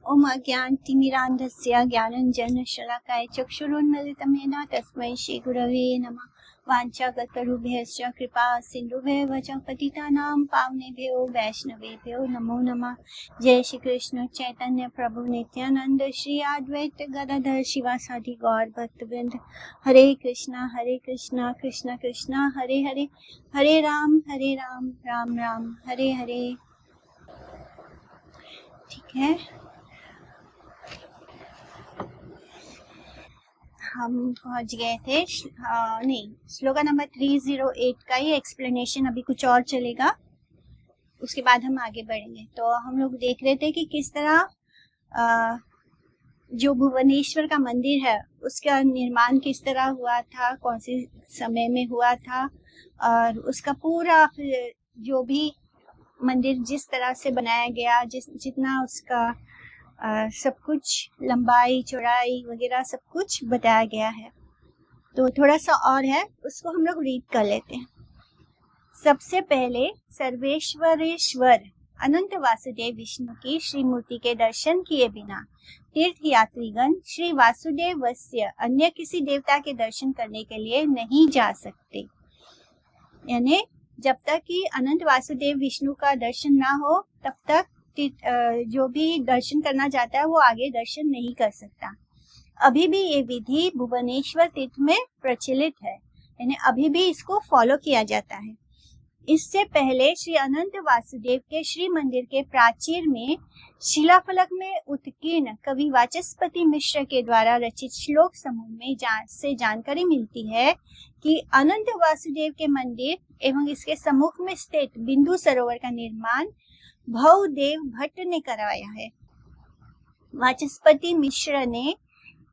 ओम अज्ञानतिमिरान्धस्य ज्ञानञ्जनशलाकाय चक्षुरुन्मिलितं येन तस्मै श्रीगुरवे नमः। वाञ्छाकल्पतरुभ्यश्च कृपा सिन्धुभ्येव च पतितानां पावनेभ्यो वैष्णवेभ्यो नमो नमः। जय श्री कृष्ण चैतन्य प्रभु नित्यानंद श्री अद्वैत गदाधर शिवासादि गौर भक्तवृंद। हरे कृष्णा कृष्णा कृष्णा हरे हरे, हरे राम राम राम हरे हरे। ठीक है, हम पहुंच गए थे श्लोका नंबर 308 का ही एक्सप्लेनेशन अभी कुछ और चलेगा, उसके बाद हम आगे बढ़ेंगे। तो हम लोग देख रहे थे कि किस तरह जो भुवनेश्वर का मंदिर है उसका निर्माण किस तरह हुआ था, कौन से समय में हुआ था, और उसका पूरा जो भी मंदिर जिस तरह से बनाया गया, जितना उसका सब कुछ लंबाई चौड़ाई वगैरह सब कुछ बताया गया है। तो थोड़ा सा और है, उसको हम लोग रीड कर लेते हैं। सबसे पहले सर्वेश्वरेश्वर अनंत वासुदेव विष्णु की श्री मूर्ति के दर्शन किए बिना तीर्थ यात्रीगण श्री वासुदेवस्य अन्य किसी देवता के दर्शन करने के लिए नहीं जा सकते। यानी जब तक कि अनंत वासुदेव विष्णु का दर्शन ना हो तब तक जो भी दर्शन करना चाहता है वो आगे दर्शन नहीं कर सकता। अभी भी ये विधि भुवनेश्वर तीर्थ में प्रचलित है, यानी अभी भी इसको फॉलो किया जाता है। इससे पहले श्री अनंत वासुदेव के श्री मंदिर के प्राचीर में शिलाफलक में उत्कीर्ण कवि वाचस्पति मिश्र के द्वारा रचित श्लोक समूह में से जानकारी मिलती है कि अनंत वासुदेव के मंदिर एवं इसके सम्मुख में स्थित बिंदु सरोवर का निर्माण भवदेव भट्ट ने करवाया है। वाचस्पति मिश्र ने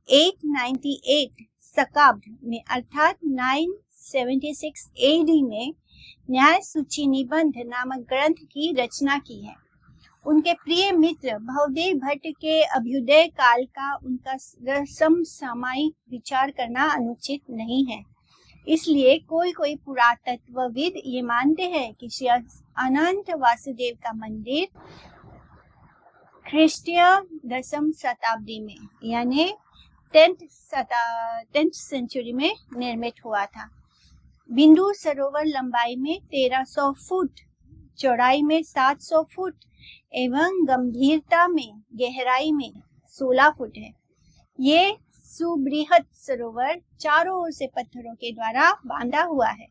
898 शकाब्द में अर्थात 976 AD में न्याय सूची निबंध नामक ग्रंथ की रचना की है। उनके प्रिय मित्र भवदेव भट्ट के अभ्युदय काल का उनका समसामयिक विचार करना अनुचित नहीं है। इसलिए कोई पुरातत्वविद ये मानते हैं कि श्री अनंत वासुदेव का मंदिर ख्रीष्टीय 10वीं शताब्दी में यानी 10th सेंचुरी में निर्मित हुआ था। बिंदु सरोवर लंबाई में 1300 फुट, चौड़ाई में 700 फुट एवं गंभीरता में गहराई में 16 फुट है। ये सुबृहत सरोवर चारों ओर से पत्थरों के द्वारा बांधा हुआ है।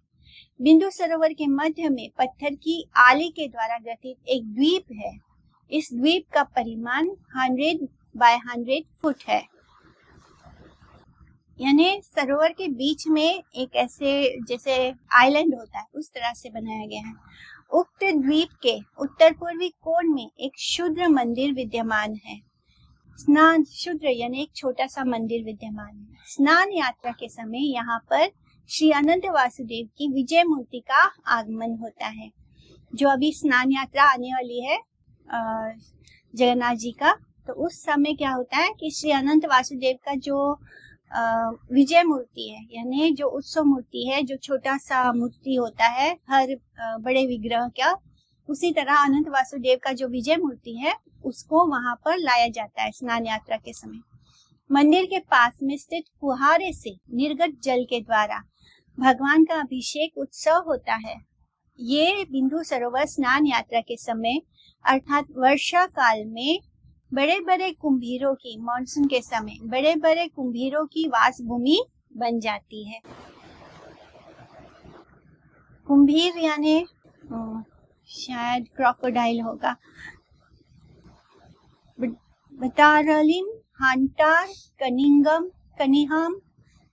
बिंदु सरोवर के मध्य में पत्थर की आली के द्वारा गठित एक द्वीप है। इस द्वीप का परिमाण 100 बाय 100 फुट है। यानी सरोवर के बीच में एक ऐसे जैसे आइलैंड होता है उस तरह से बनाया गया है। उक्त द्वीप के उत्तर पूर्वी कोण में एक क्षुद्र मंदिर विद्यमान है। स्नान क्षुद्र यानी एक छोटा सा मंदिर विद्यमान है। स्नान यात्रा के समय यहाँ पर श्री अनंत वासुदेव की विजय मूर्ति का आगमन होता है। जो अभी स्नान यात्रा आने वाली है जगन्नाथ जी का, तो उस समय क्या होता है कि श्री अनंत वासुदेव का जो विजय मूर्ति है, यानी जो उत्सव मूर्ति है, जो छोटा सा मूर्ति होता है हर बड़े विग्रह का, उसी तरह अनंत वासुदेव का जो विजय मूर्ति है उसको वहां पर लाया जाता है स्नान यात्रा के समय। मंदिर के पास में स्थित फुहारे से निर्गत जल के द्वारा भगवान का अभिषेक उत्सव होता है। ये बिंदु सरोवर स्नान यात्रा के समय अर्थात वर्षा काल में बड़े बड़े कुंभीरों की, मानसून के समय बड़े बड़े कुंभीरों की वास भूमि बन जाती है। कुंभीर यानी शायद क्रोकोडाइल होगा। बतारलिम, हांटार, कनिहाम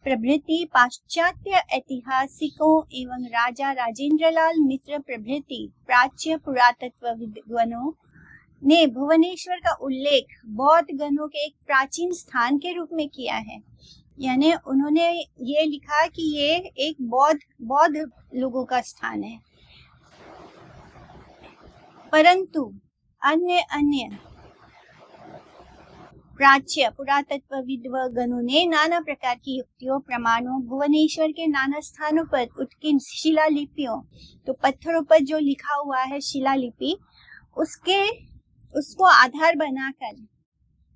प्रभृति पाश्चात्य ऐतिहासिकों एवं राजा राजेंद्रलाल मित्र प्रभृति प्राच्य पुरातत्व विद्वानों ने भुवनेश्वर का उल्लेख बौद्ध गणों के एक प्राचीन स्थान के रूप में किया है। यानी उन्होंने ये लिखा कि ये एक बौद्ध लोगों का स्थान है। परंतु अन्य प्राच्य पुरातत्व विद्वानों ने नाना प्रकार की युक्तियों, प्रमाणों, भुवनेश्वर के नाना स्थानों पर उत्कीर्ण शिलालिपियों, तो पत्थरों पर जो लिखा हुआ है शिलालिपि, उसको आधार बनाकर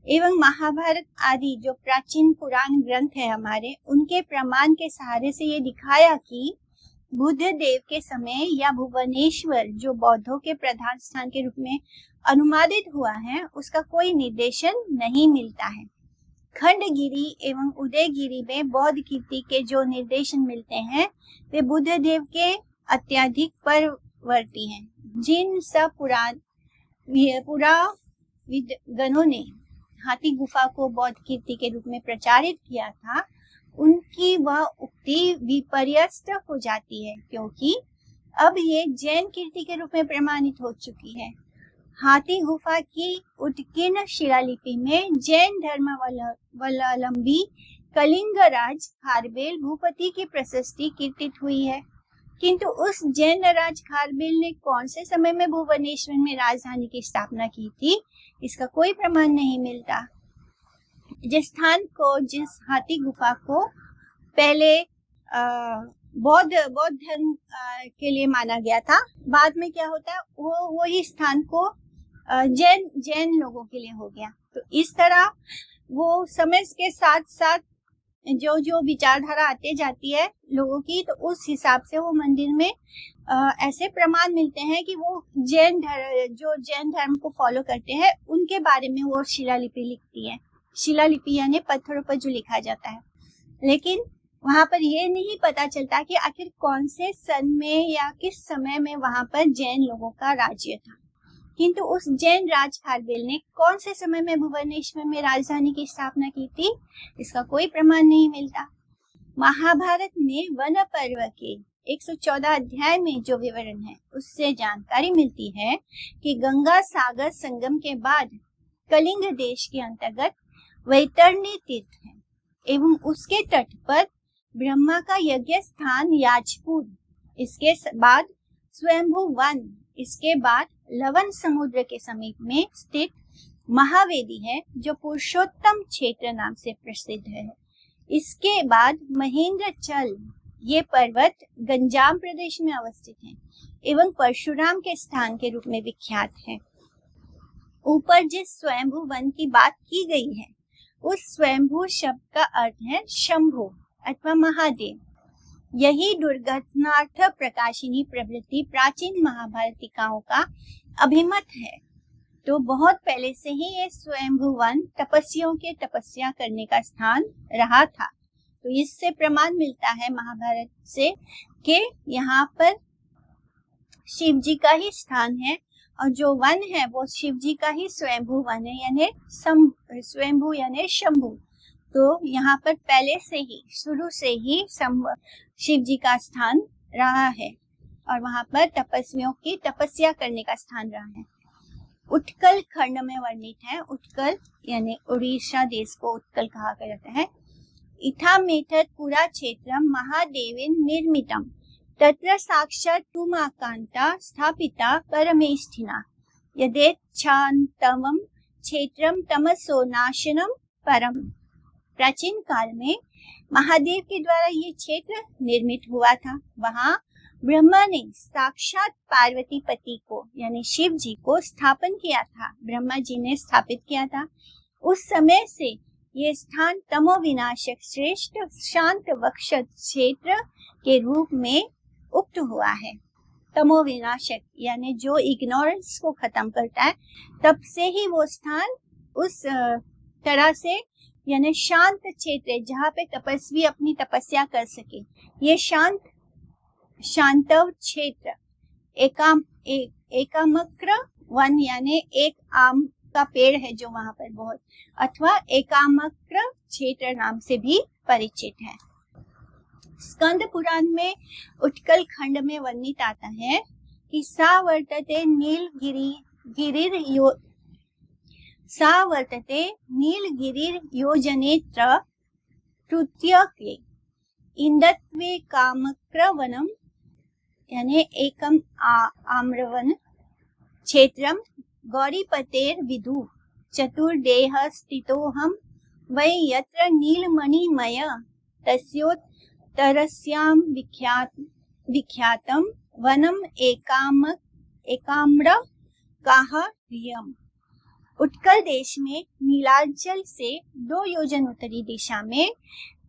एवं महाभारत आदि जो प्राचीन पुराण ग्रंथ है हमारे, उनके प्रमाण के सहारे से ये दिखाया कि बुद्ध देव के समय या भुवनेश्वर जो बौद्धों के प्रधान स्थान के रूप में अनुमानित हुआ है, उसका कोई निर्देशन नहीं मिलता है। खंडगिरी एवं उदयगिरी में बौद्ध कीर्ति के जो निर्देशन मिलते हैं वे बुद्ध देव के अत्यधिक परवर्ती हैं। जिन सब पुराविद्गणों ने हाथी गुफा को बौद्ध कीर्ति के रूप में प्रचारित किया था, उनकी वह उक्ति विपर्यस्त हो जाती है, क्योंकि अब ये जैन कीर्ति के रूप में प्रमाणित हो चुकी है। हाथी गुफा की उत्कीर्ण शिलालिपि में जैन धर्मावलंबी कलिंग राज खारबेल भूपति की प्रशस्ति कीर्तित हुई है, किंतु उस जैन राज खारबेल ने कौन से समय में भुवनेश्वर में राजधानी की स्थापना की थी, इसका कोई प्रमाण नहीं मिलता। जिस हाथी गुफा को पहले बौद्ध धर्म के लिए माना गया था, बाद में क्या होता है वही स्थान को जैन लोगों के लिए हो गया। तो इस तरह वो समय के साथ साथ जो विचारधारा आते जाती है लोगों की, तो उस हिसाब से वो मंदिर में ऐसे प्रमाण मिलते हैं कि वो जैन धर्म को फॉलो करते हैं, उनके बारे में वो शिलालिपि लिखती है। शिलालिपि यानी पत्थरों पर जो लिखा जाता है, लेकिन वहां पर ये नहीं पता चलता कि आखिर कौन से सन में या किस समय में वहां पर जैन लोगों का राज्य था। किंतु उस जैन राज खारबेल ने कौन से समय में भुवनेश्वर में राजधानी की स्थापना की थी, इसका कोई प्रमाण नहीं मिलता। महाभारत में वन पर्व के 114 अध्याय में जो विवरण है, उससे जानकारी मिलती है कि गंगा सागर संगम के बाद कलिंग देश के अंतर्गत वैतरणी तीर्थ है एवं उसके तट पर ब्रह्मा का यज्ञ स्थान याजपुर, इसके बाद स्वयंभू वन, इसके बाद लवन समुद्र के समीप में स्थित महावेदी है जो पुरुषोत्तम क्षेत्र नाम से प्रसिद्ध है। इसके बाद महेंद्रचल, ये पर्वत गंजाम प्रदेश में अवस्थित है एवं परशुराम के स्थान के रूप में विख्यात है। ऊपर जिस स्वयंभू वन की बात की गई है, उस स्वयंभू शब्द का अर्थ है शंभु अथवा महादेव। यही दुर्घटनार्थ प्रकाशिनी प्रवृत्ति प्राचीन महाभारतिकाओं का अभिमत है। तो बहुत पहले से ही ये स्वयंभू वन तपस्वियों के तपस्या करने का स्थान रहा था। तो इससे प्रमाण मिलता है महाभारत से कि यहाँ पर शिव जी का ही स्थान है और जो वन है वो शिव जी का ही स्वयंभू वन है, यानी स्वयंभू यानी शंभु। तो यहाँ पर पहले से ही शुरू से ही शिव जी का स्थान रहा है और वहां पर तपस्वियों की तपस्या करने का स्थान रहा है। उत्कल खंड में वर्णित है। उत्कल यानी उड़ीसा देश को उत्कल कहा जाता है। इथामेतत् पुरा क्षेत्रम महादेवेन निर्मितम तत्र साक्षात् तुमाकांता स्थापिता परमेष्ठिना यदेच्छान्तमं क्षेत्रम तमसो नाशनम परम। प्राचीन काल में महादेव के द्वारा ये क्षेत्र निर्मित हुआ था। वहां ब्रह्मा ने साक्षात पार्वती पति को यानी शिव जी को स्थापन किया था। ब्रह्मा जी ने स्थापित किया था। उस समय से ये स्थान तमो विनाशक श्रेष्ठ शांत वक्ष क्षेत्र के रूप में उक्त हुआ है। तमो विनाशक यानी जो इग्नोरेंस को खत्म करता है, तब से ही वो स्थान उस तरह से यानी शांत क्षेत्र जहाँ पे तपस्वी अपनी तपस्या कर सके, ये शांतव क्षेत्र एकामक्र वन यानी एक आम का पेड़ है जो वहां पर बहुत, अथवा एकामक्र क्षेत्र नाम से भी परिचित है। स्कंद पुराण में उत्कल खंड में वर्णित आता है कि सा वर्तते नीलगिरिर योजनेत्र तृतीयके इंदत्वे कामक्रवनम यानी एकम आम्रवन क्षेत्रम गौरीपतेर विदु चतुर्देह स्थितोहम वै यत्र नीलमणिमय तस्योत्तरस्याम विख्यातम वनम एकाम्र काहर्यम। उत्कल देश में नीलांचल से 2 योजन उत्तरी दिशा में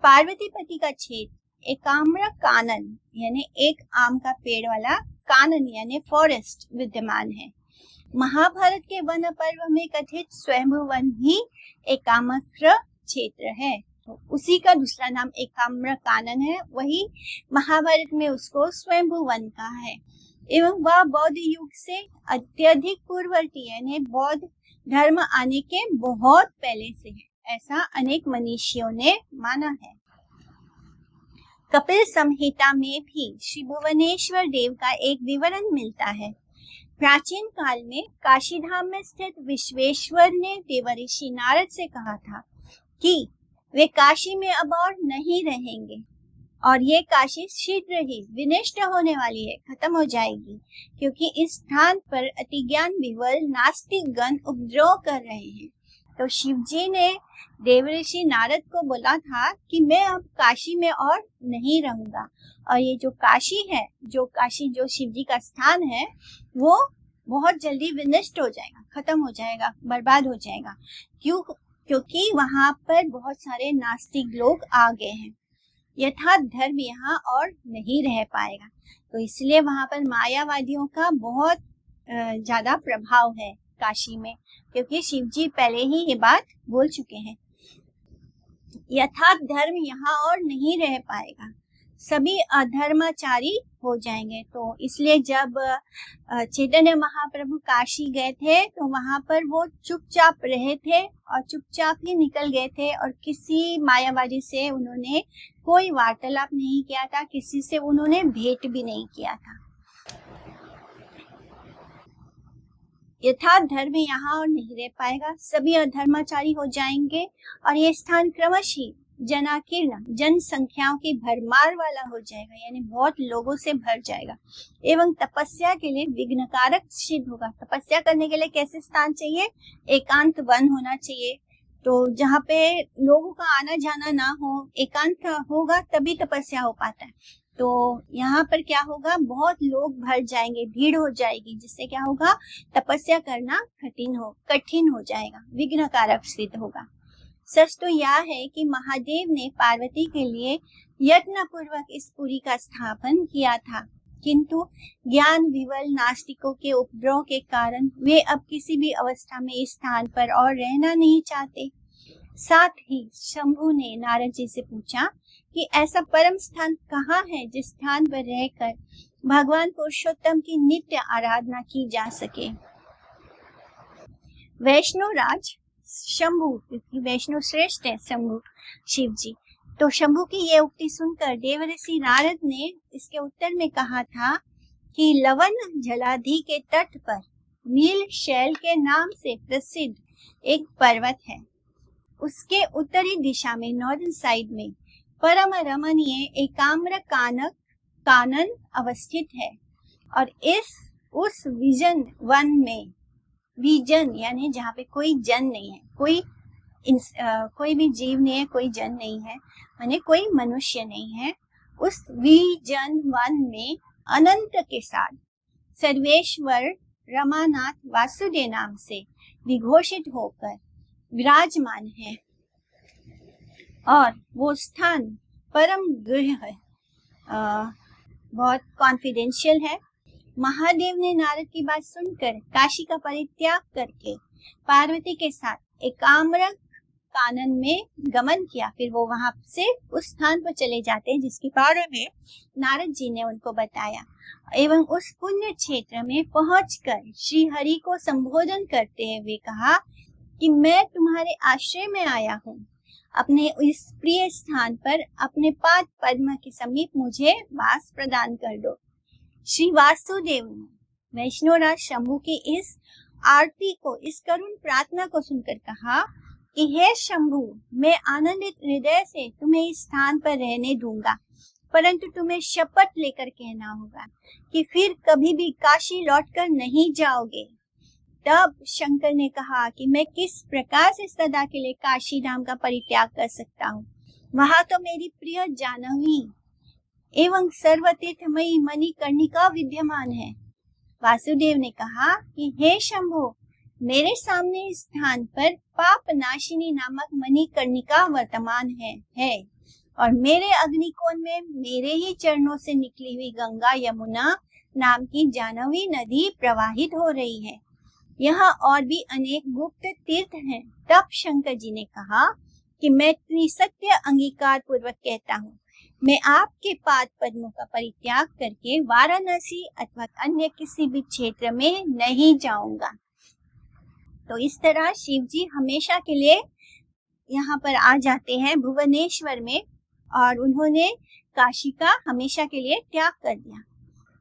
पार्वतीपति का क्षेत्र एकाम्र कानन यानी एक आम का पेड़ वाला कानन यानी फॉरेस्ट विद्यमान है। महाभारत के वन पर्व में कथित स्वयंभू वन ही एकाम्र क्षेत्र है, तो उसी का दूसरा नाम एकाम्र कानन है, वही महाभारत में उसको स्वयंभू वन कहा है। एवं वह बौद्ध युग से अत्यधिक पूर्ववर्ती यानी बौद्ध धर्म आने के बहुत पहले से है, ऐसा अनेक मनीषियों ने माना है। कपिल संहिता में भी श्री भुवनेश्वर देव का एक विवरण मिलता है। प्राचीन काल में काशी धाम में स्थित विश्वेश्वर ने देवर्षि नारद से कहा था कि वे काशी में अब और नहीं रहेंगे और ये काशी शीघ्र ही विनष्ट होने वाली है, खत्म हो जाएगी, क्योंकि इस स्थान पर अतिज्ञान विवल नास्तिक गण उपद्रव कर रहे हैं। तो शिव जी ने देवर्षि नारद को बोला था कि मैं अब काशी में और नहीं रहूंगा, और ये जो काशी है, जो शिव जी का स्थान है, वो बहुत जल्दी विनष्ट हो जाएगा, खत्म हो जाएगा, बर्बाद हो जाएगा। क्योंकि वहां पर बहुत सारे नास्तिक लोग आ गए हैं, यथार्थ धर्म यहाँ और नहीं रह पाएगा। तो इसलिए वहां पर मायावादियों का बहुत ज्यादा प्रभाव है काशी में, क्योंकि शिव जी पहले ही ये बात बोल चुके हैं। यथार्थ धर्म यहाँ और नहीं रह पाएगा, सभी अधर्माचारी हो जाएंगे। तो इसलिए जब चैतन्य महाप्रभु काशी गए थे तो वहां पर वो चुपचाप रहे थे और चुपचाप ही निकल गए थे, और किसी मायावादी से उन्होंने कोई वार्तालाप नहीं किया था, किसी से उन्होंने भेंट भी नहीं किया था। यथार्थ धर्म यहाँ और नहीं रह पाएगा, सभी अधर्माचारी हो जाएंगे और ये स्थान क्रमशः जनाकीर्ण जनसंख्याओं की भरमार वाला हो जाएगा, यानी बहुत लोगों से भर जाएगा, एवं तपस्या के लिए विघ्नकारक सिद्ध होगा। तपस्या करने के लिए कैसे स्थान चाहिए? एकांत वन होना चाहिए, तो जहाँ पे लोगों का आना जाना ना हो, एकांत होगा तभी तपस्या हो पाता है। तो यहाँ पर क्या होगा, बहुत लोग भर जाएंगे, भीड़ हो जाएगी, जिससे क्या होगा, तपस्या करना कठिन हो जाएगा, विघ्नकारक सिद्ध होगा। सच तो यह है कि महादेव ने पार्वती के लिए यत्न पूर्वक इस पुरी का स्थापन किया था, किंतु ज्ञान विवल नास्तिकों के उपद्रव के कारण वे अब किसी भी अवस्था में इस स्थान पर और रहना नहीं चाहते। साथ ही शंभु ने नारद जी से पूछा कि ऐसा परम स्थान कहाँ है जिस स्थान पर रहकर भगवान पुरुषोत्तम की नित्य आराधना की जा सके। वैष्णव राज शंभु, क्योंकि वैष्णव श्रेष्ठ है शंभु शिव जी, तो शंभु की ये उक्ति सुनकर देवर्षि नारद ने इसके उत्तर में कहा था कि लवन जलाधि के तट पर नील शैल के नाम से प्रसिद्ध एक पर्वत है, उसके उत्तरी दिशा में नॉर्दर्न साइड में परम रमणीय एकाम्र कानन अवस्थित है, और उस विजन वन में, विजन यानी जहाँ पे कोई जन नहीं है, कोई भी जीव नहीं है, कोई जन नहीं है, माने कोई मनुष्य नहीं है, उस विजन वन में अनंत के साथ सर्वेश्वर रमानाथ वासुदेव नाम से विघोषित होकर विराजमान है, और वो स्थान परम गृह है, बहुत कॉन्फिडेंशियल है। महादेव ने नारद की बात सुनकर काशी का परित्याग करके पार्वती के साथ एकाम्र कानन में गमन किया। फिर वो वहां से उस स्थान पर चले जाते हैं जिसके बारे में नारद जी ने उनको बताया, एवं उस पुण्य क्षेत्र में पहुंचकर श्री हरि को संबोधन करते हुए कहा कि मैं तुम्हारे आश्रय में आया हूँ, अपने इस प्रिय स्थान पर अपने पाद पद्म के समीप मुझे वास प्रदान कर दो। श्री वासुदेव ने वैष्णवराज शंभु की इस आरती को, इस करुण प्रार्थना को सुनकर कहा कि हे शंभु, मैं आनंदित हृदय से तुम्हें इस स्थान पर रहने दूंगा, परंतु तुम्हें शपथ लेकर कहना होगा कि फिर कभी भी काशी लौटकर नहीं जाओगे। तब शंकर ने कहा कि मैं किस प्रकार से सदा के लिए काशी धाम का परित्याग कर सकता हूँ, वहां तो मेरी प्रिय जानवी एवं सर्वतीर्थमयी मणिकर्णिका विद्यमान है। वासुदेव ने कहा कि हे शंभु, मेरे सामने इस स्थान पर पाप नाशिनी नामक मणिकर्णिका वर्तमान है और मेरे अग्निकोण में मेरे ही चरणों से निकली हुई गंगा यमुना नाम की जानवी नदी प्रवाहित हो रही है। यहाँ और भी अनेक गुप्त तीर्थ हैं। तब शंकर जी ने कहा कि मैं त्रिसत्य अंगीकार पूर्वक कहता हूँ, मैं आपके पाद पद्मों का परित्याग करके वाराणसी अथवा अन्य किसी भी क्षेत्र में नहीं जाऊंगा। तो इस तरह शिव जी हमेशा के लिए यहाँ पर आ जाते हैं भुवनेश्वर में, और उन्होंने काशी का हमेशा के लिए त्याग कर दिया।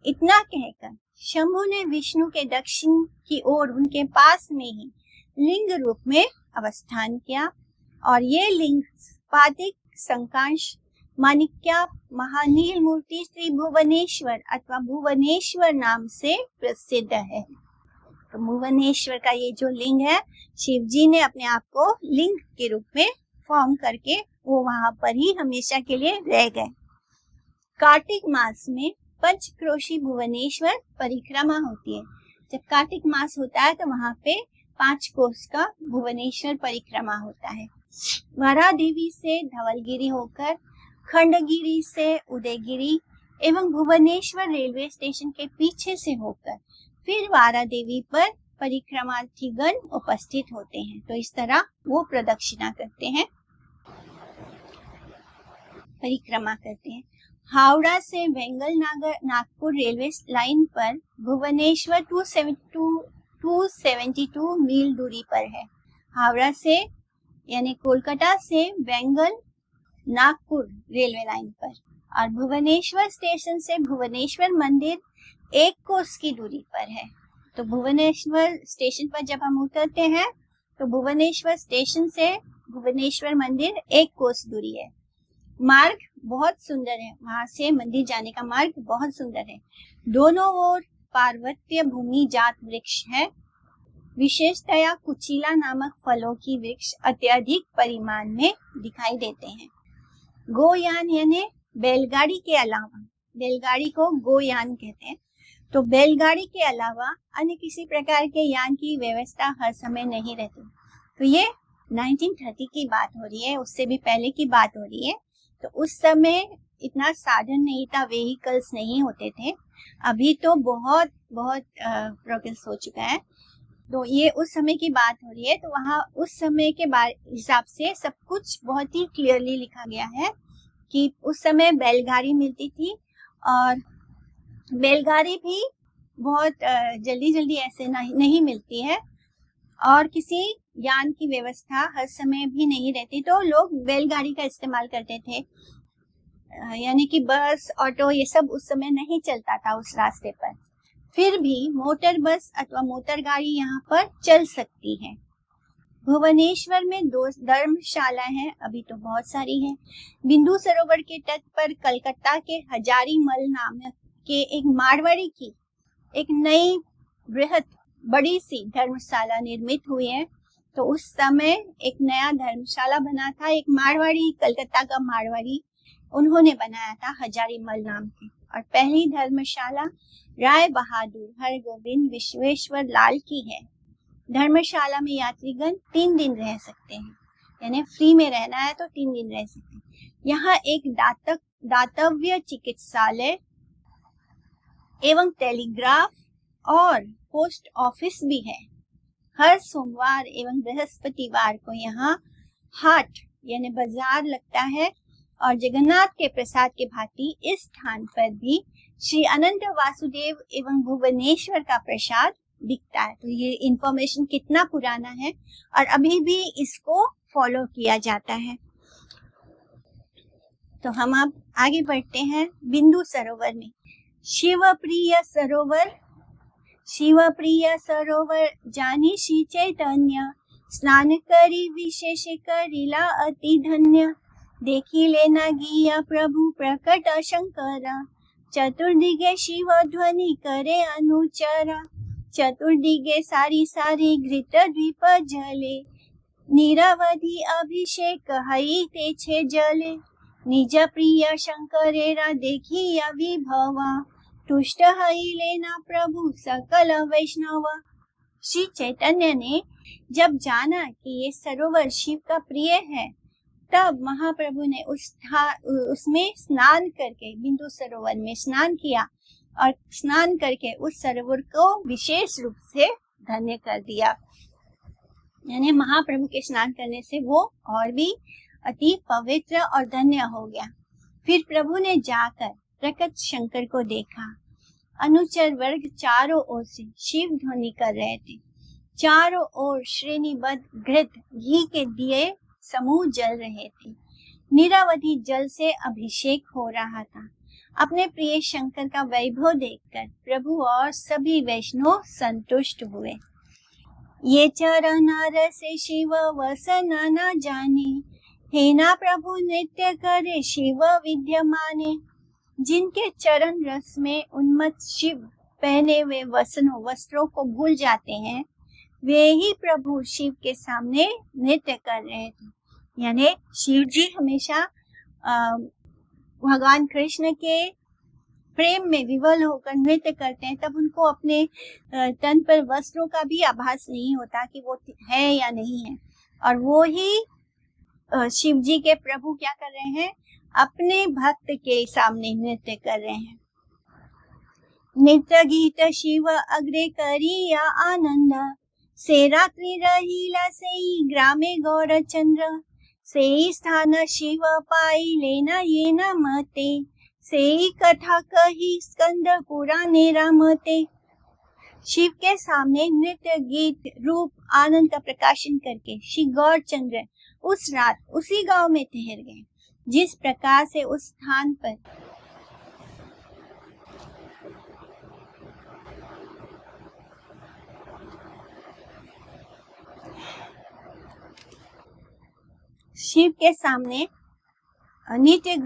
इतना कहकर शंभु ने विष्णु के दक्षिण की ओर उनके पास में ही लिंग रूप में अवस्थान किया, और ये लिंग स्फटिक, संकाश, माणिक्य, महानील मूर्ति श्री भुवनेश्वर अथवा भुवनेश्वर नाम से प्रसिद्ध है। तो भुवनेश्वर का ये जो लिंग है, शिव जी ने अपने आप को लिंग के रूप में फॉर्म करके वो वहां पर ही हमेशा के लिए रह गए। कार्तिक मास में पंचक्रोशी भुवनेश्वर परिक्रमा होती है। जब कार्तिक मास होता है तो वहां पे 5 कोस का भुवनेश्वर परिक्रमा होता है। वरा देवी से धवलगिरी होकर, खंडगिरी से उदयगिरी एवं भुवनेश्वर रेलवे स्टेशन के पीछे से होकर फिर वारा देवी पर परिक्रमार्थीगण उपस्थित होते हैं। तो इस तरह वो प्रदक्षिणा करते हैं, परिक्रमा करते हैं। हावड़ा से वेंगल नागपुर रेलवे लाइन पर भुवनेश्वर 272 मील दूरी पर है। हावड़ा से यानी कोलकाता से वेंगल नागपुर रेलवे लाइन पर, और भुवनेश्वर स्टेशन से भुवनेश्वर मंदिर 1 कोस की दूरी पर है। तो भुवनेश्वर स्टेशन पर जब हम उतरते हैं तो भुवनेश्वर स्टेशन से भुवनेश्वर मंदिर 1 कोस दूरी है। मार्ग बहुत सुंदर है, वहां से मंदिर जाने का मार्ग बहुत सुंदर है। दोनों ओर पार्वत्य भूमि जात वृक्ष है। विशेषतया कुचिला नामक फलों की वृक्ष अत्यधिक परिमाण में दिखाई देते हैं। गोयान यानी बैलगाड़ी के अलावा, बैलगाड़ी को गोयान कहते हैं, तो बैलगाड़ी के अलावा अन्य किसी प्रकार के यान की व्यवस्था हर समय नहीं रहती। तो ये 1930 की बात हो रही है, उससे भी पहले की बात हो रही है। तो उस समय इतना साधन नहीं था, व्हीकल्स नहीं होते थे। अभी तो बहुत प्रोग्रेस हो चुका है। तो ये उस समय की बात हो रही है। तो वहाँ उस समय के हिसाब से सब कुछ बहुत ही क्लियरली लिखा गया है कि उस समय बैलगाड़ी मिलती थी, और बैलगाड़ी भी बहुत जल्दी ऐसे नहीं मिलती है, और किसी यान की व्यवस्था हर समय भी नहीं रहती। तो लोग बैलगाड़ी का इस्तेमाल करते थे, यानी कि बस, ऑटो ये सब उस समय नहीं चलता था उस रास्ते पर। फिर भी मोटर बस अथवा मोटर गाड़ी यहाँ पर चल सकती है। भुवनेश्वर में 2 धर्मशाला हैं, अभी तो बहुत सारी हैं। बिंदु सरोवर के तट पर कलकत्ता के हजारीमल नाम के एक मारवाड़ी की एक नई बृहद बड़ी सी धर्मशाला निर्मित हुई है। तो उस समय एक नया धर्मशाला बना था, एक मारवाड़ी, कलकत्ता का मारवाड़ी, उन्होंने बनाया था हजारीमल नाम की। और पहली धर्मशाला राय बहादुर हरगोविंद विश्वेश्वर लाल की है। धर्मशाला में यात्रीगण 3 दिन रह सकते हैं, यानी फ्री में रहना है तो 3 दिन रह सकते हैं। यहाँ एक दातव्य चिकित्सालय एवं टेलीग्राफ और पोस्ट ऑफिस भी है। हर सोमवार एवं बृहस्पतिवार को यहाँ हाट यानी बाजार लगता है, और जगन्नाथ के प्रसाद के भांति इस स्थान पर भी श्री अनंत वासुदेव एवं भुवनेश्वर का प्रसाद बिकता है। तो ये इंफॉर्मेशन कितना पुराना है और अभी भी इसको फॉलो किया जाता है। तो हम अब आगे बढ़ते हैं बिंदु सरोवर में। शिवप्रिय सरोवर जानी श्री चैतन्य, स्नान करी विशेष करिला अति धन्य। देखी लेना गिया प्रभु प्रकट शंकरा, चतुर्दिगे शिव ध्वनि करे अनुचरा। चतुर्दिगे सारी सारी घृत द्वीप जले, निरवधि अभिषेक हई ते छे जले। निज प्रिय शंकरेरा देखी विभवा, तुष्ट हई लेना प्रभु सकल वैष्णव। श्री चैतन्य ने जब जाना कि ये सरोवर शिव का प्रिय है, तब महाप्रभु ने उसमें स्नान करके बिंदु सरोवर में स्नान किया और स्नान करके उस सरोवर को विशेष रूप से धन्य कर दिया। यानी महाप्रभु के स्नान करने से वो और भी अति पवित्र और धन्य हो गया। फिर प्रभु ने जाकर प्रकट शंकर को देखा। अनुचर वर्ग चारों ओर से शिव ध्वनि कर रहे थे। चारों ओर श्रेणीबद्ध घृत घी के दिए समूह जल रहे थे। निरवधि जल से अभिषेक हो रहा था। अपने प्रिय शंकर का वैभव देखकर प्रभु और सभी वैष्णव संतुष्ट हुए। ये चरण रसे शिव वसन न जाने, हे ना प्रभु नृत्य करे शिव विद्यमाने। जिनके चरण रस में उन्मत्त शिव पहने हुए वस्त्रों को भूल जाते हैं, वे ही प्रभु शिव के सामने नृत्य कर रहे थे। यानी शिव जी हमेशा भगवान कृष्ण के प्रेम में विवल होकर नृत्य करते हैं, तब उनको अपने तन पर वस्त्रों का भी आभास नहीं होता कि वो है या नहीं है। और वो ही शिव जी के प्रभु क्या कर रहे हैं, अपने भक्त के सामने नृत्य कर रहे हैं। नृत्य गीत शिव अग्रे करिया आनंद, से रात्रि रहीला से ग्रामे गौर चंद्र। से स्थान शिव पाई लेना ये न मते, से कथा कही स्कंद पुराणे रामते। शिव के सामने नृत्य गीत रूप आनंद का प्रकाशन करके श्री गौर चंद्र उस रात उसी गांव में ठहर गए। जिस प्रकार से उस स्थान पर शिव के सामने नित्य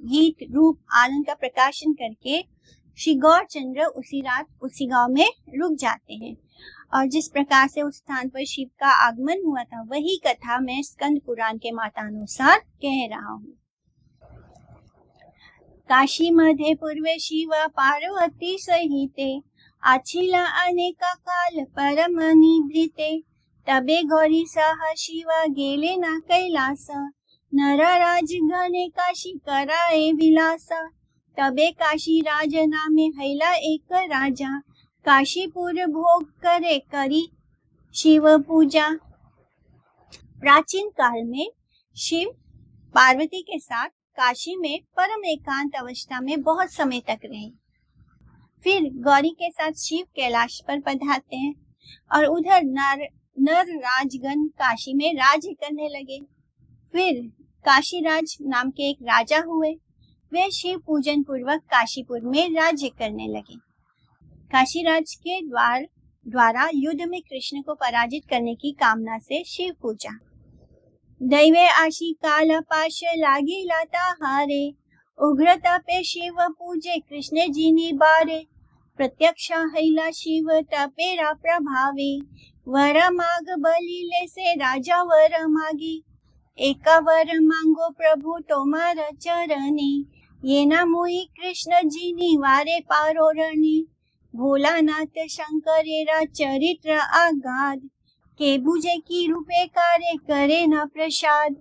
गीत रूप आनंद का प्रकाशन करके श्री गौर चंद्र उसी रात उसी गांव में रुक जाते हैं। और जिस प्रकार से उस स्थान पर शिव का आगमन हुआ था, वही कथा मैं स्कंद पुराण के मतानुसार कह रहा हूँ। काशी मध्ये पूर्वे शिव पार्वती सहिते, आछिला अनेका काल परम निभृते। तबे गौरी सह शिवा गेले ना कैलास, नरराज गणे काशी कराए विलासा। तबे काशी राज नामे हैला एक राजा, काशीपुर भोग करे करी शिव पूजा। प्राचीन काल में शिव पार्वती के साथ काशी में परम एकांत अवस्था में बहुत समय तक रहे। फिर गौरी के साथ शिव कैलाश पर पधारते हैं और उधर नर राजगण काशी में राज्य करने लगे। फिर काशीराज नाम के एक राजा हुए। वे शिव पूजन पूर्वक काशीपुर में राज्य करने लगे। काशीराज के द्वारा युद्ध में कृष्ण को पराजित करने की कामना से शिव पूजा। दैवे आशी काल पाश लागी लाता हारे, उग्र तपे शिव पूजे कृष्ण जी निबारे। प्रत्यक्ष हैला शिव तपेरा प्रभावे, वर माग बलिले से राजा वर मागी। एका वर मांगो प्रभु तोमार चरणी, ये ना मोही कृष्ण जी निवारे पारोरणी। भोलानाथ शंकरेरा चरित्र आगाध, के बुझे की रूपे कार्य करे न प्रसाद।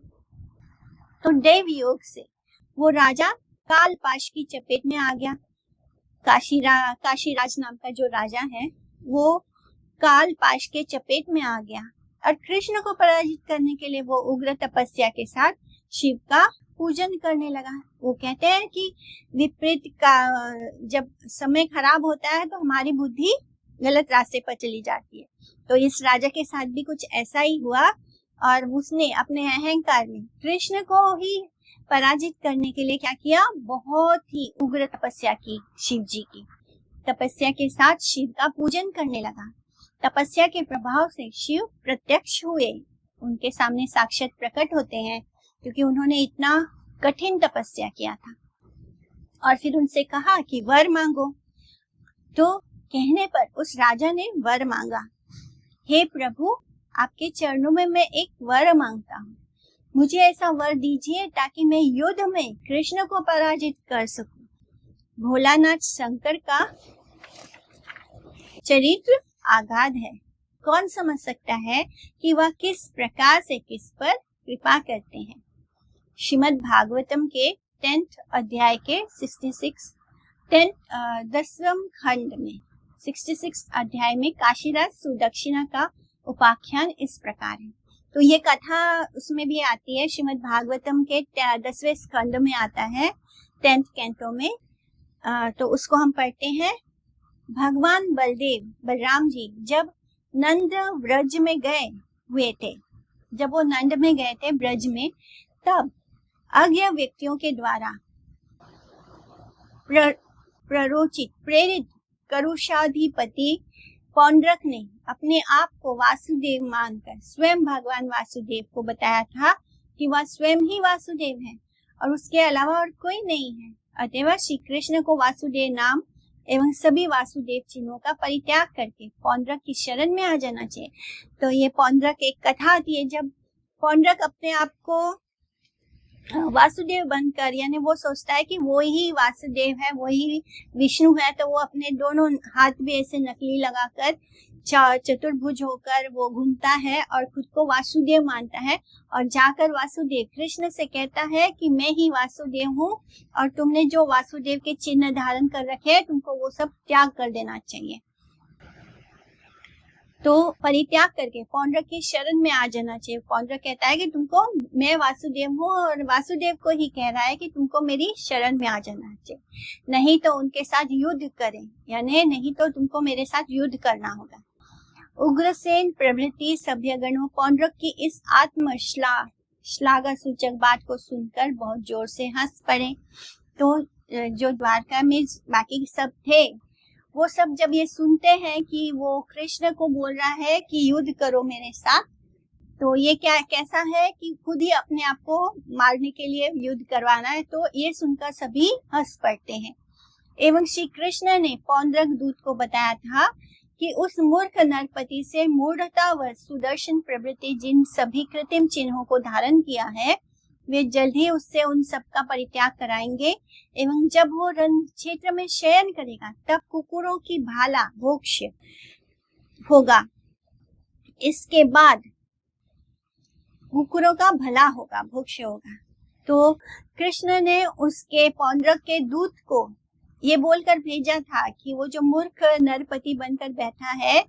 तो देव योग से वो राजा काल पाश की चपेट में आ गया। काशीराज नाम का जो राजा है वो काल पाश के चपेट में आ गया और कृष्ण को पराजित करने के लिए वो उग्र तपस्या के साथ शिव का पूजन करने लगा। वो कहते हैं कि विपरीत का जब समय खराब होता है तो हमारी बुद्धि गलत रास्ते पर चली जाती है। तो इस राजा के साथ भी कुछ ऐसा ही हुआ और उसने अपने अहंकार में कृष्ण को ही पराजित करने के लिए क्या किया, बहुत ही उग्र तपस्या की शिव जी की। तपस्या के साथ शिव का पूजन करने लगा। तपस्या के प्रभाव से शिव प्रत्यक्ष हुए, उनके सामने साक्षात प्रकट होते हैं क्योंकि उन्होंने इतना कठिन तपस्या किया था। और फिर उनसे कहा कि वर मांगो। तो कहने पर उस राजा ने वर मांगा, हे प्रभु, आपके चरणों में मैं एक वर मांगता हूँ। मुझे ऐसा वर दीजिए ताकि मैं युद्ध में कृष्ण को पराजित कर सकूं। भोलानाथ शंकर का चरित्र आगाध है। कौन समझ सकता है कि वह किस प्रकार से किस पर कृपा करते हैं। श्रीमद् भागवतम के 10th अध्याय के 10वें खंड में 66 अध्याय में काशीराज सुदक्षिणा का उपाख्यान इस प्रकार है। तो ये कथा उसमें भी आती है, श्रीमद् भागवतम के 10वें स्कंद में आता है, 10th कैंटो में। तो उसको हम पढ़ते हैं। भगवान बलराम जी जब नंद ब्रज में गए हुए थे, जब वो नंद में गए थे ब्रज में, तब अज्ञ व्यक्तियों के द्वारा प्ररोचित प्रेरित करुषाधिपति पौंड्रक ने अपने आप को वासुदेव मानकर स्वयं भगवान वासुदेव को बताया था कि वह स्वयं ही वासुदेव है और उसके अलावा और कोई नहीं है। अतएव श्री कृष्ण को वासुदेव नाम एवं सभी वासुदेव चिन्हों का परित्याग करके पौंड्रक की शरण में आ जाना चाहिए। तो ये पौंड्रक एक कथा आती है, जब पौंड्रक अपने आप को वासुदेव बनकर, यानी वो सोचता है कि वो ही वासुदेव है, वो ही विष्णु है, तो वो अपने दोनों हाथ भी ऐसे नकली लगाकर चतुर्भुज होकर वो घूमता है और खुद को वासुदेव मानता है और जाकर वासुदेव कृष्ण से कहता है कि मैं ही वासुदेव हूँ और तुमने जो वासुदेव के चिन्ह धारण कर रखे हैं तुमको वो सब त्याग कर देना चाहिए। तो परित्याग करके पौंड्रक की शरण में आ जाना चाहिए। पौंड्रक कहता है कि तुमको, मैं वासुदेव हूँ और वासुदेव को ही कह रहा है कि तुमको मेरी शरण में आ जाना चाहिए, नहीं तो उनके साथ युद्ध करें, यानी नहीं तो तुमको मेरे साथ युद्ध करना होगा। उग्रसेन प्रभृति सभ्यगणों पौंड्रक की इस आत्म श्लाघा सूचक बात को सुनकर बहुत जोर से हंस पड़े। तो जो द्वारका में बाकी सब थे वो सब जब ये सुनते हैं कि वो कृष्ण को बोल रहा है कि युद्ध करो मेरे साथ, तो ये कैसा है कि खुद ही अपने आप को मारने के लिए युद्ध करवाना है, तो ये सुनकर सभी हंस पड़ते हैं। एवं श्री कृष्ण ने पौंड्रक दूत को बताया था कि उस मूर्ख नरपति से मूढ़ता व सुदर्शन प्रवृत्ति जिन सभी कृत्रिम चिन्हों को धारण किया है वे जल्द ही उससे उन सब का परित्याग कराएंगे। एवं जब वो रण क्षेत्र में शयन करेगा तब कुकुरों की भाला भोक्ष्य होगा। इसके बाद कुकुरों का भला होगा, भोक्ष्य होगा। तो कृष्ण ने उसके पौंड्रक के दूत को ये बोलकर भेजा था कि वो जो मूर्ख नरपति बनकर बैठा है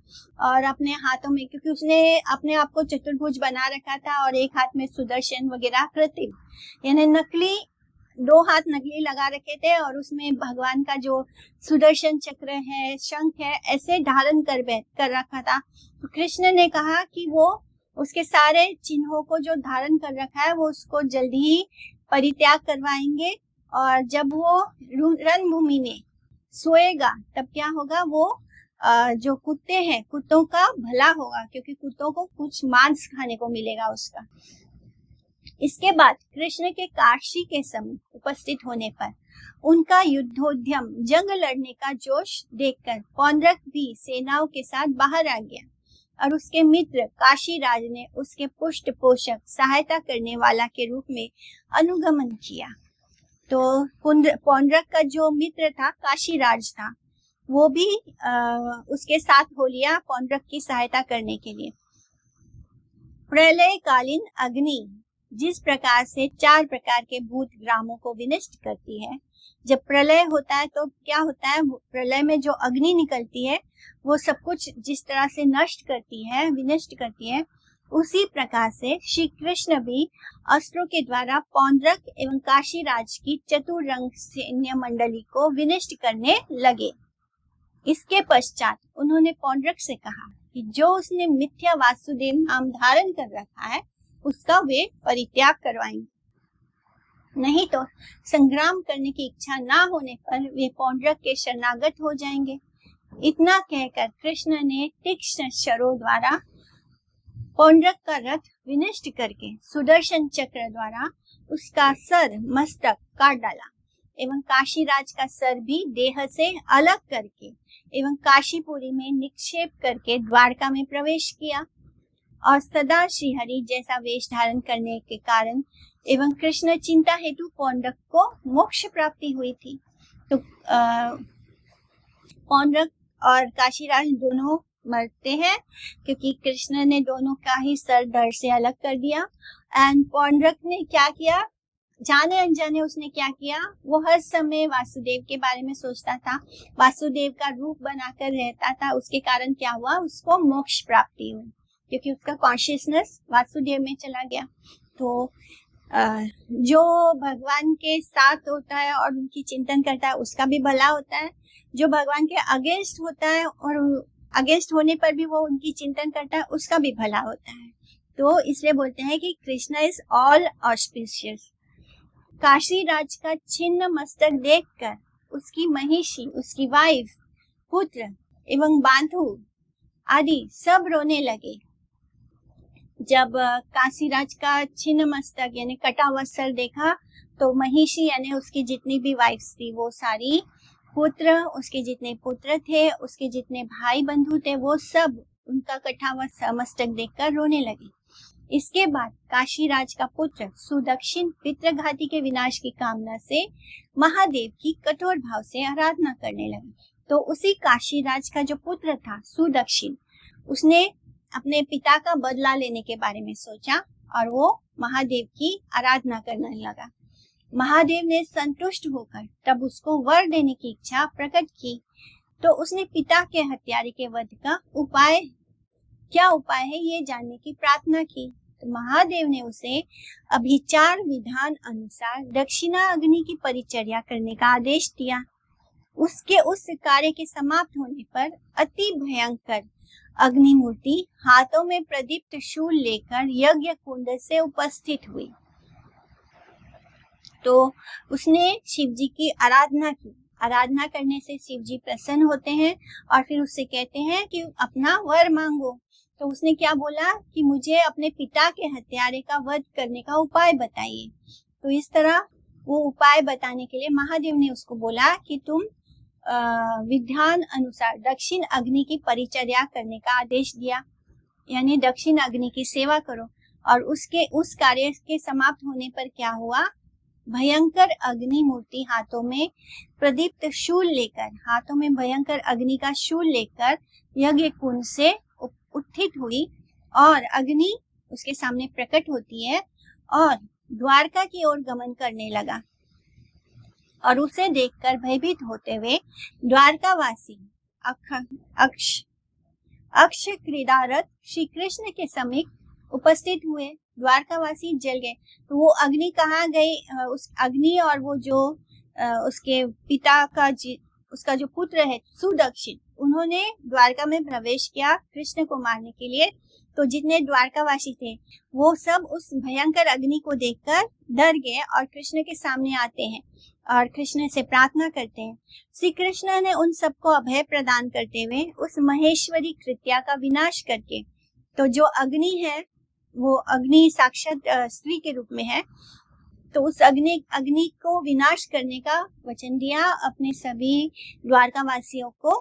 और अपने हाथों में, क्योंकि उसने अपने आप को चतुर्भुज बना रखा था और एक हाथ में सुदर्शन वगैरह कृत्रिम, यानी नकली, 2 हाथ नकली लगा रखे थे और उसमें भगवान का जो सुदर्शन चक्र है, शंख है, ऐसे धारण कर रखा था। तो कृष्ण ने कहा कि वो उसके सारे चिन्हों को जो धारण कर रखा है वो उसको जल्दी ही परित्याग करवाएंगे और जब वो रणभूमि में सोएगा तब क्या होगा, वो जो कुत्ते हैं कुत्तों का भला होगा, क्योंकि कुत्तों को कुछ मांस खाने को मिलेगा उसका। इसके बाद कृष्ण के काशी के समीप उपस्थित होने पर उनका युद्धोद्यम, जंग लड़ने का जोश देखकर पौंड्रक भी सेनाओं के साथ बाहर आ गया और उसके मित्र काशीराज ने उसके पुष्ट पोषक, सहायता करने वाला के रूप में अनुगमन किया। तो पौंड्रक का जो मित्र था काशीराज था, वो भी उसके साथ हो लिया पौंड्रक की सहायता करने के लिए। प्रलय कालीन अग्नि जिस प्रकार से 4 प्रकार के भूत ग्रामों को विनष्ट करती है, जब प्रलय होता है तो क्या होता है, प्रलय में जो अग्नि निकलती है वो सब कुछ जिस तरह से नष्ट करती है, विनष्ट करती है, उसी प्रकार से श्री कृष्ण भी अस्त्रों के द्वारा पौंड्रक एवं काशीराज की चतुरंग सैन्य मंडली को विनष्ट करने लगे। इसके पश्चात उन्होंने पौंड्रक से कहा कि जो उसने मिथ्या वासुदेव नाम धारण कर रखा है उसका वे परित्याग करवाएंगे, नहीं तो संग्राम करने की इच्छा ना होने पर वे पौंड्रक के शरणागत हो जाएंगे। इतना कहकर कृष्ण ने तीक्ष्ण शरों द्वारा पौंड्रक का रथ विनष्ट करके सुदर्शन चक्र द्वारा उसका सर मस्तक काट डाला एवं काशीराज का सर भी देह से अलग करके एवं काशीपुरी में निक्षेप करके द्वारका में प्रवेश किया। और सदा श्रीहरि जैसा वेश धारण करने के कारण एवं कृष्ण चिंता हेतु पौंड्रक को मोक्ष प्राप्ति हुई थी। तो पौंड्रक और काशीराज दोनों मरते हैं क्योंकि कृष्ण ने दोनों का ही सर धड़ से अलग कर दिया। एंड पौंड्रक ने क्या किया, जाने अनजाने उसने क्या किया, वो हर समय वासुदेव के बारे में सोचता था, वासुदेव का रूप बनाकर रहता था। उसके कारण क्या हुआ, उसको मोक्ष प्राप्ति हुई क्योंकि उसका कॉन्शियसनेस वासुदेव में चला गया। तो जो भगवान के साथ होता है और उनकी चिंतन करता है उसका भी भला होता है, जो भगवान के अगेंस्ट होता है और अगेंस्ट होने पर भी वो उनकी चिंतन करता है उसका भी भला होता है। तो इसलिए बोलते हैं कि Krishna is all auspicious. Kashi Raj का छिन्न मस्तक देखकर उसकी महिषी, उसकी वाइफ, पुत्र एवं बांधु आदि सब रोने लगे। जब काशीराज का छिन्न मस्तक यानी कटा हुआ सर देखा तो महिषी यानी उसकी जितनी भी वाइफ्स थी वो सारी, पुत्र, उसके जितने पुत्र थे, उसके जितने भाई बंधु थे, वो सब उनका कटा हुआ मस्तक देखकर रोने लगे। इसके बाद काशीराज का पुत्र सुदक्षिण पितृघाती के विनाश की कामना से महादेव की कठोर भाव से आराधना करने लगे। तो उसी काशीराज का जो पुत्र था सुदक्षिण, उसने अपने पिता का बदला लेने के बारे में सोचा और वो महादेव की आराधना करने लगा। महादेव ने संतुष्ट होकर तब उसको वर देने की इच्छा प्रकट की। तो उसने पिता के हत्यारे के वध का क्या उपाय है ये जानने की प्रार्थना की। तो महादेव ने उसे अभिचार विधान अनुसार दक्षिणा अग्नि की परिचर्या करने का आदेश दिया। उसके उस कार्य के समाप्त होने पर अति भयंकर अग्निमूर्ति हाथों में प्रदीप्त शूल लेकर यज्ञ कुंड से उपस्थित हुई। तो उसने शिव जी की आराधना की। आराधना करने से शिव जी प्रसन्न होते हैं और फिर उससे कहते हैं कि अपना वर मांगो। तो उसने क्या बोला कि मुझे अपने पिता के हत्यारे का वध करने का उपाय बताइए। तो इस तरह वो उपाय बताने के लिए महादेव ने उसको बोला कि तुम विधान अनुसार दक्षिण अग्नि की परिचर्या करने का आदेश दिया, यानी दक्षिण अग्नि की सेवा करो। और उसके उस कार्य के समाप्त होने पर क्या हुआ, भयंकर अग्नि मूर्ति हाथों में प्रदीप्त शूल लेकर, हाथों में भयंकर अग्नि का शूल लेकर यज्ञ कुंड से उत्थित हुई और अग्नि उसके सामने प्रकट होती है और द्वारका की ओर गमन करने लगा। और उसे देखकर भयभीत होते हुए द्वारकावासी अक्ष क्रीडारत श्री कृष्ण के समीप उपस्थित हुए। द्वारकावासी जल गए। तो वो अग्नि कहाँ गई, उस अग्नि और वो जो उसके पिता का उसका जो पुत्र है सुदक्षिण, उन्होंने द्वारका में प्रवेश किया कृष्ण को मारने के लिए। तो जितने द्वारकावासी थे वो सब उस भयंकर अग्नि को देखकर डर गए और कृष्ण के सामने आते हैं और कृष्ण से प्रार्थना करते हैं। श्री कृष्ण ने उन सबको अभय प्रदान करते हुए उस महेश्वरी कृत्या का विनाश करके, तो जो अग्नि है वो अग्नि साक्षात स्त्री के रूप में है, तो उस अग्नि को विनाश करने का वचन दिया अपने सभी द्वारकावासियों को।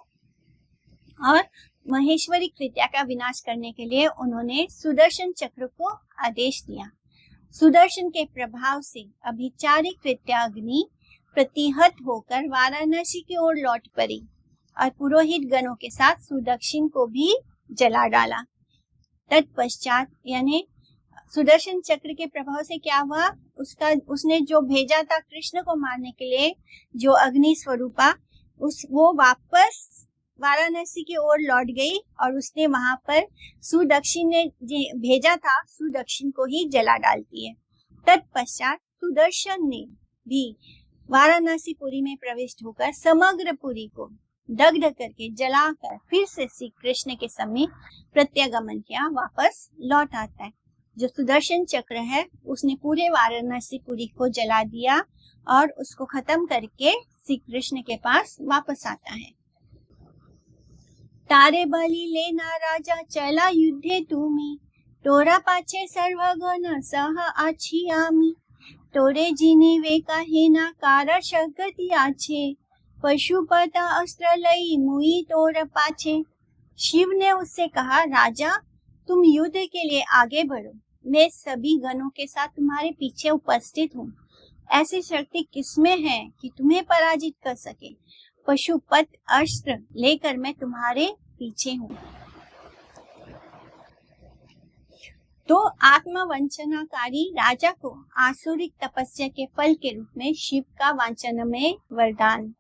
और महेश्वरी कृत्या का विनाश करने के लिए उन्होंने सुदर्शन चक्र को आदेश दिया। सुदर्शन के प्रभाव से अभिचारी कृत्या अग्नि प्रतिहत होकर वाराणसी की ओर लौट पड़ी और पुरोहित गणों के साथ सुदक्षिण को भी जला डाला। तत्पश्चात यानी सुदर्शन चक्र के प्रभाव से क्या हुआ, उसने जो भेजा था कृष्ण को मारने के लिए, जो अग्नि स्वरूपा, वो वापस वाराणसी की ओर लौट गई और उसने वहां पर सुदक्षिण ने भेजा था सुदक्षिण को ही जला डालती है। तत्पश्चात सुदर्शन ने भी वाराणसी पुरी में प्रविष्ट होकर समग्र पुरी को दग्ध करके जलाकर फिर से श्री कृष्ण के समीप प्रत्यागमन किया, वापस लौट आता है। जो सुदर्शन चक्र है उसने पूरे वाराणसी पुरी को जला दिया और उसको खत्म करके श्री कृष्ण के पास वापस आता है। तारे बलि लेना राजा चला युद्धे तुम्ही, तोरा पाछे सर्वगण सह आछी आमी, तोरे जीने वे कहेना कारा शगति आछे, पशुपता अस्त्र लई मुई तोर पाछे। शिव ने उससे कहा, राजा तुम युद्ध के लिए आगे बढ़ो, मैं सभी गणों के साथ तुम्हारे पीछे उपस्थित हूँ। ऐसी शक्ति किसमें है कि तुम्हें पराजित कर सके। पशुपत अस्त्र लेकर मैं तुम्हारे पीछे हूँ। तो आत्मवंचनाकारी राजा को आसुरिक तपस्या के फल के रूप में शिव का वांछनमय वरदान,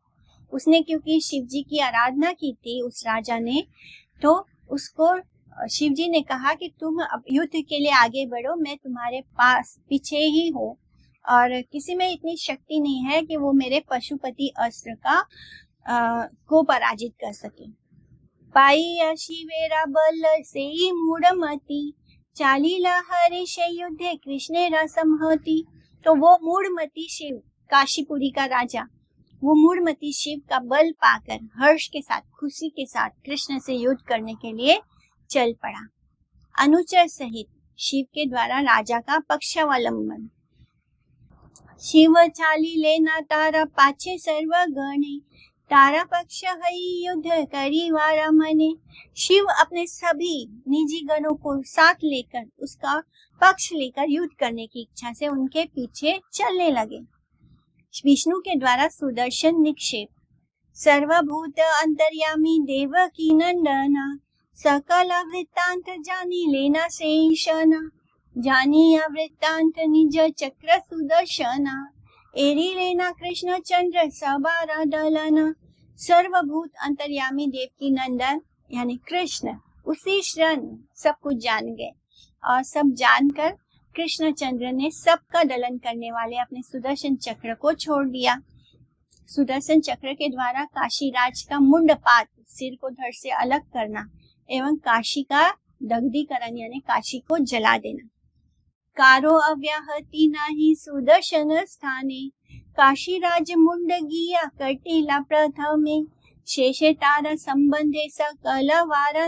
उसने क्योंकि शिव जी की आराधना की थी उस राजा ने, तो उसको शिव जी ने कहा कि तुम अब युद्ध के लिए आगे बढ़ो, मैं तुम्हारे पास पीछे ही हूँ और किसी में इतनी शक्ति नहीं है कि वो मेरे पशुपति अस्त्र का को पराजित कर सके। पाई शिवेरा बल से मूढ़मती चालीला हरिष युद्धे कृष्णेरा संहति। तो वो मूढ़मती शिव, काशीपुरी का राजा, वो मूढ़मती शिव का बल पाकर हर्ष के साथ, खुशी के साथ कृष्ण से युद्ध करने के लिए चल पड़ा। अनुचर सहित शिव के द्वारा राजा का पक्षावलंबन। शिव चाली लेना तारा पाछे सर्व गणे, तारा पक्ष हई युद्ध करी वारा मने। शिव अपने सभी निजी गणों को साथ लेकर, उसका पक्ष लेकर युद्ध करने की इच्छा से उनके पीछे चलने लगे। विष्णु के द्वारा सुदर्शन निक्षेप। सर्वभूत अंतर्यामी देव की नंदना, सकल वृत्तांत जानी लेना शेषना। जानिया वृत्तांत निज चक्र सुदर्शना, एरी लेना कृष्ण चंद्र सबारा दलना। सर्वभूत अंतर्यामी देव की नंदन यानी कृष्ण उसी क्षण सब कुछ जान गए और सब जानकर कृष्ण चंद्र ने सबका दलन करने वाले अपने सुदर्शन चक्र को छोड़ दिया। सुदर्शन चक्र के द्वारा काशीराज का मुंडपात, सिर को धड़ से अलग करना एवं काशी का दग्धीकरण यानी काशी को जला देना। कारो अव्याहति नाही सुदर्शन स्थाने, काशीराज मुंड गिया कटिला प्रथमे। शेषे तारा संबंधे सकल वारा